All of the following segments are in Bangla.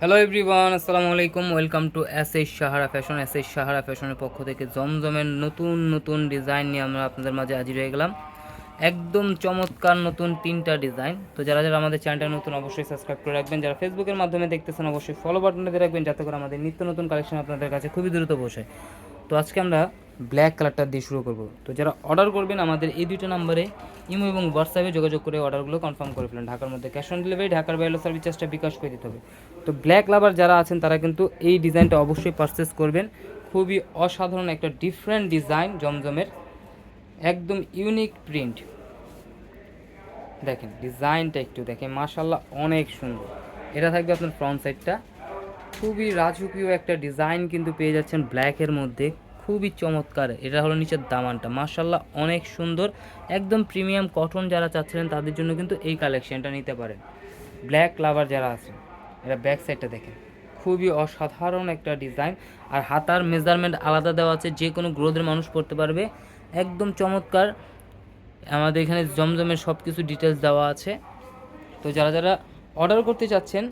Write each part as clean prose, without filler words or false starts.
হ্যালো এভরিওয়ান, আসসালামু আলাইকুম। Welcome to S Sahara fashion. Sahara ফ্যাশনের পক্ষ থেকে জমজমের নতুন নতুন ডিজাইন নিয়ে আমরা আপনাদের মাঝে হাজির হয়ে গেলাম। একদম চমৎকার নতুন 3টা ডিজাইন। তো যারা যারা আমাদের চ্যানেলটা নতুন অবশ্যই সাবস্ক্রাইব করে রাখবেন, যারা ফেসবুকের মাধ্যমে দেখতেছেন অবশ্যই ফলো বাটনটা দিয়ে রাখবেন, যাতে করে আমাদের নিত্য নতুন কালেকশন আপনাদের কাছে খুবই দ্রুত পৌঁছায়। তো আজকে আমরা ব্ল্যাক কালারটা দিয়ে শুরু করব। তো যারা অর্ডার করবেন আমাদের এই দুটো নাম্বারে ইমো এবং হোয়াটসঅ্যাপে যোগাযোগ করে অর্ডারগুলো কনফার্ম করে ফেলেন। ঢাকার মধ্যে ক্যাশ অন ডেলিভারি, ঢাকার বাইরে সার্ভিস চার্জটা বিকাশ করে দিতে হবে। তো ব্ল্যাক লাভার যারা আছেন তারা কিন্তু এই ডিজাইনটা অবশ্যই পারচেস করবেন। খুবই অসাধারণ একটা ডিফারেন্ট ডিজাইন জমজমের, একদম ইউনিক প্রিন্ট। দেখেন ডিজাইনটা একটু দেখেন, মাশাল্লাহ অনেক সুন্দর। এটা থাকবে আপনার ফ্রন্ট সাইডটা, খুবই রাজকীয় একটা ডিজাইন কিন্তু পেয়ে যাচ্ছেন ব্ল্যাকের মধ্যে, খুবই চমৎকার। এটা হলো নিচের দামানটা, মাশাল্লাহ অনেক সুন্দর, একদম প্রিমিয়াম কটন। যারা চাচ্ছিলেন তাদের জন্য কিন্তু এই কালেকশনটা নিতে পারেন। ব্ল্যাক লাভার যারা আছেন, এটা ব্যাক সাইডটা দেখেন, খুবই অসাধারণ একটা ডিজাইন। আর হাতার মেজারমেন্ট আলাদা দেওয়া আছে, যে কোনো গ্রোথের মানুষ পড়তে পারবে, একদম চমৎকার। আমাদের এখানে জমজমের সব কিছু ডিটেলস দেওয়া আছে। তো যারা যারা অর্ডার করতে চাচ্ছেন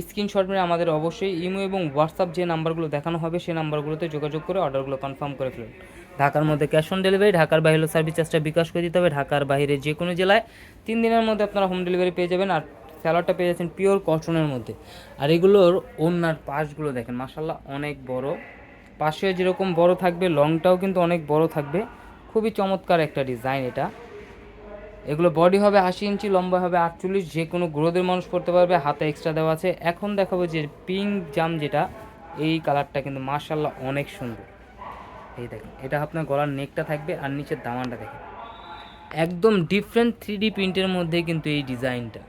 স্ক্রিনশট মেরে আমাদের অবশ্যই ইমো এবং হোয়াটসঅ্যাপ যে নাম্বারগুলো দেখানো হবে সেই নাম্বারগুলোতে যোগাযোগ করে অর্ডারগুলো কনফার্ম করে ফেলুন। ঢাকার মধ্যে ক্যাশ অন ডেলিভারি, ঢাকার বাইরে সার্ভিস চার্জটা বিকাশ করে দিতে হবে। ঢাকার বাইরে যে কোনো জেলায় 3 দিনের মধ্যে আপনারা হোম ডেলিভারি পেয়ে যাবেন। আর স্যালাডটা পেয়ে যাচ্ছেন পিওর কটনের মধ্যে। আর এগুলোর ওড়নার পাশগুলো দেখেন, মাশাল্লাহ অনেক বড়। পাশে যেরকম বড় থাকবে, লংটাও কিন্তু অনেক বড় থাকবে। খুবই চমৎকার একটা ডিজাইন এটা। এগুলো বডি হবে 80 ইঞ্চি, লম্বা হবে 48, যে কোনো গ্রোদের মানুষ পড়তে পারবে। হাতে এক্সট্রা দেওয়া আছে। এখন দেখাবো যে পিঙ্ক জাম যেটা, এই কালারটা কিন্তু মাশাল্লাহ অনেক সুন্দর। এই দেখেন, এটা আপনার গলার নেকটা থাকবে আর নিচের দামানটা দেখেন, একদম ডিফারেন্ট 3D প্রিন্টের মধ্যে কিন্তু এই ডিজাইনটা।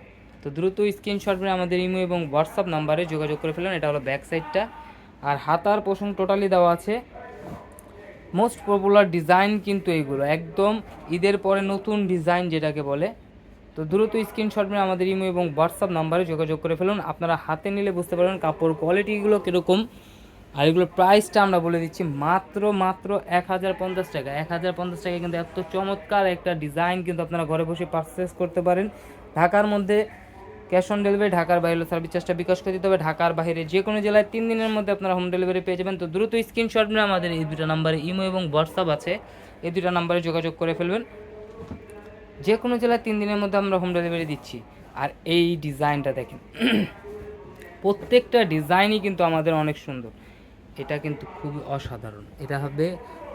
তো দ্রুত স্ক্রিনশট নিয়ে আমাদের ইমো এবং হোয়াটসঅ্যাপ নাম্বারে যোগাযোগ করে ফেলেন। এটা হলো ব্যাক সাইডটা। আর হাতার পোষণ টোটালি দেওয়া আছে। মোস্ট পপুলার ডিজাইন কিন্তু এইগুলো, একদম ঈদের পরে নতুন ডিজাইন যেটাকে বলে। তো দ্রুত স্ক্রিনশট নিয়ে আমাদের ইমো এবং হোয়াটসঅ্যাপ নাম্বারে যোগাযোগ করে ফেলুন। আপনারা হাতে নিলে বুঝতে পারবেন কাপড় কোয়ালিটিগুলো কীরকম। আর এগুলোর প্রাইসটা আমরা বলে দিচ্ছি মাত্র মাত্র 1050 টাকা। 1050 টাকায় কিন্তু এত চমৎকার একটা ডিজাইন কিন্তু আপনারা ঘরে বসে পারচেস করতে পারেন। ঢাকার মধ্যে ক্যাশ অন ডেলিভারি, ঢাকার বাইরে সার্ভিস চার্জটা বিকাশ করে দিতে হবে। ঢাকার বাইরে যে কোনো জেলায় 3 দিনের মধ্যে আপনারা হোম ডেলিভারি পেয়ে যাবেন। তো দ্রুত স্ক্রিনশট নিয়ে আমাদের এই দুটো নাম্বারে ইমো এবং হোয়াটসঅ্যাপ আছে, এই দুটো নাম্বারে যোগাযোগ করে ফেলবেন। যে কোনো জেলায় 3 দিনের মধ্যে আমরা হোম ডেলিভারি দিচ্ছি। আর এই ডিজাইনটা দেখেন, প্রত্যেকটা ডিজাইনই কিন্তু আমাদের অনেক সুন্দর। এটা কিন্তু খুবই অসাধারণ। এটা হবে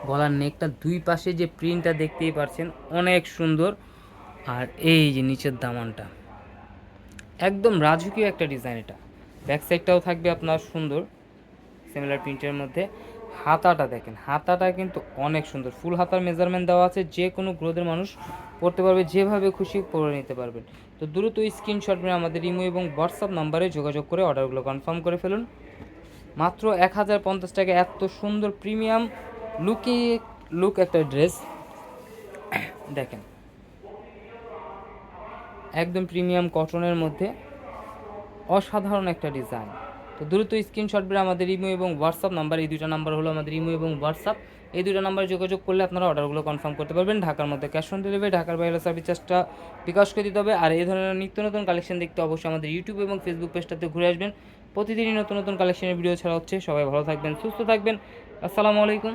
গলার নেকটা, দুই পাশে যে প্রিন্টটা দেখতেই পাচ্ছেন অনেক সুন্দর। আর এই যে নিচের দামানটা, একদম রাজকীয় একটা ডিজাইন। এটা ব্যাক সাইডটাও থাকবে আপনার সুন্দর সিমিলার প্রিন্টের মধ্যে। হাতাটা দেখেন, হাতাটা কিন্তু অনেক সুন্দর, ফুল হাতার মেজারমেন্ট দেওয়া আছে, যে কোনো গ্রোথের মানুষ পড়তে পারবে, যেভাবে খুশি পরে নিতে পারবেন। তো দ্রুত স্ক্রিনশট নিয়ে আমাদের ইমো এবং হোয়াটসঅ্যাপ নাম্বারে যোগাযোগ করে অর্ডারগুলো কনফার্ম করে ফেলুন। মাত্র 1050 টাকা এত সুন্দর প্রিমিয়াম লুক একটা ড্রেস দেখেন, একদম প্রিমিয়াম কটনের মধ্যে অসাধারণ একটা ডিজাইন। তো দ্রুত স্ক্রিনশট বের আমাদের ইমো এবং হোয়াটসঅ্যাপ নাম্বার, এই দুটো নাম্বার হলো আমাদের ইমো এবং হোয়াটসঅ্যাপ। এই দুটো নাম্বারে যোগাযোগ করলে আপনারা অর্ডারগুলো কনফার্ম করতে পারবেন। ঢাকার মধ্যে ক্যাশ অন ডেলিভারি, ঢাকার বাইরে সার্ভিস চার্জটা বিকাশ করে দিতে হবে। আর এই ধরনের নিত্য নতুন কালেকশন দেখতে অবশ্যই আমাদের ইউটিউব এবং ফেসবুক পেজটাতে ঘুরে আসবেন। প্রতিদিনই নতুন নতুন কালেকশনের ভিডিও ছাড়া হচ্ছে। সবাই ভালো থাকবেন, সুস্থ থাকবেন। আসসালামু আলাইকুম।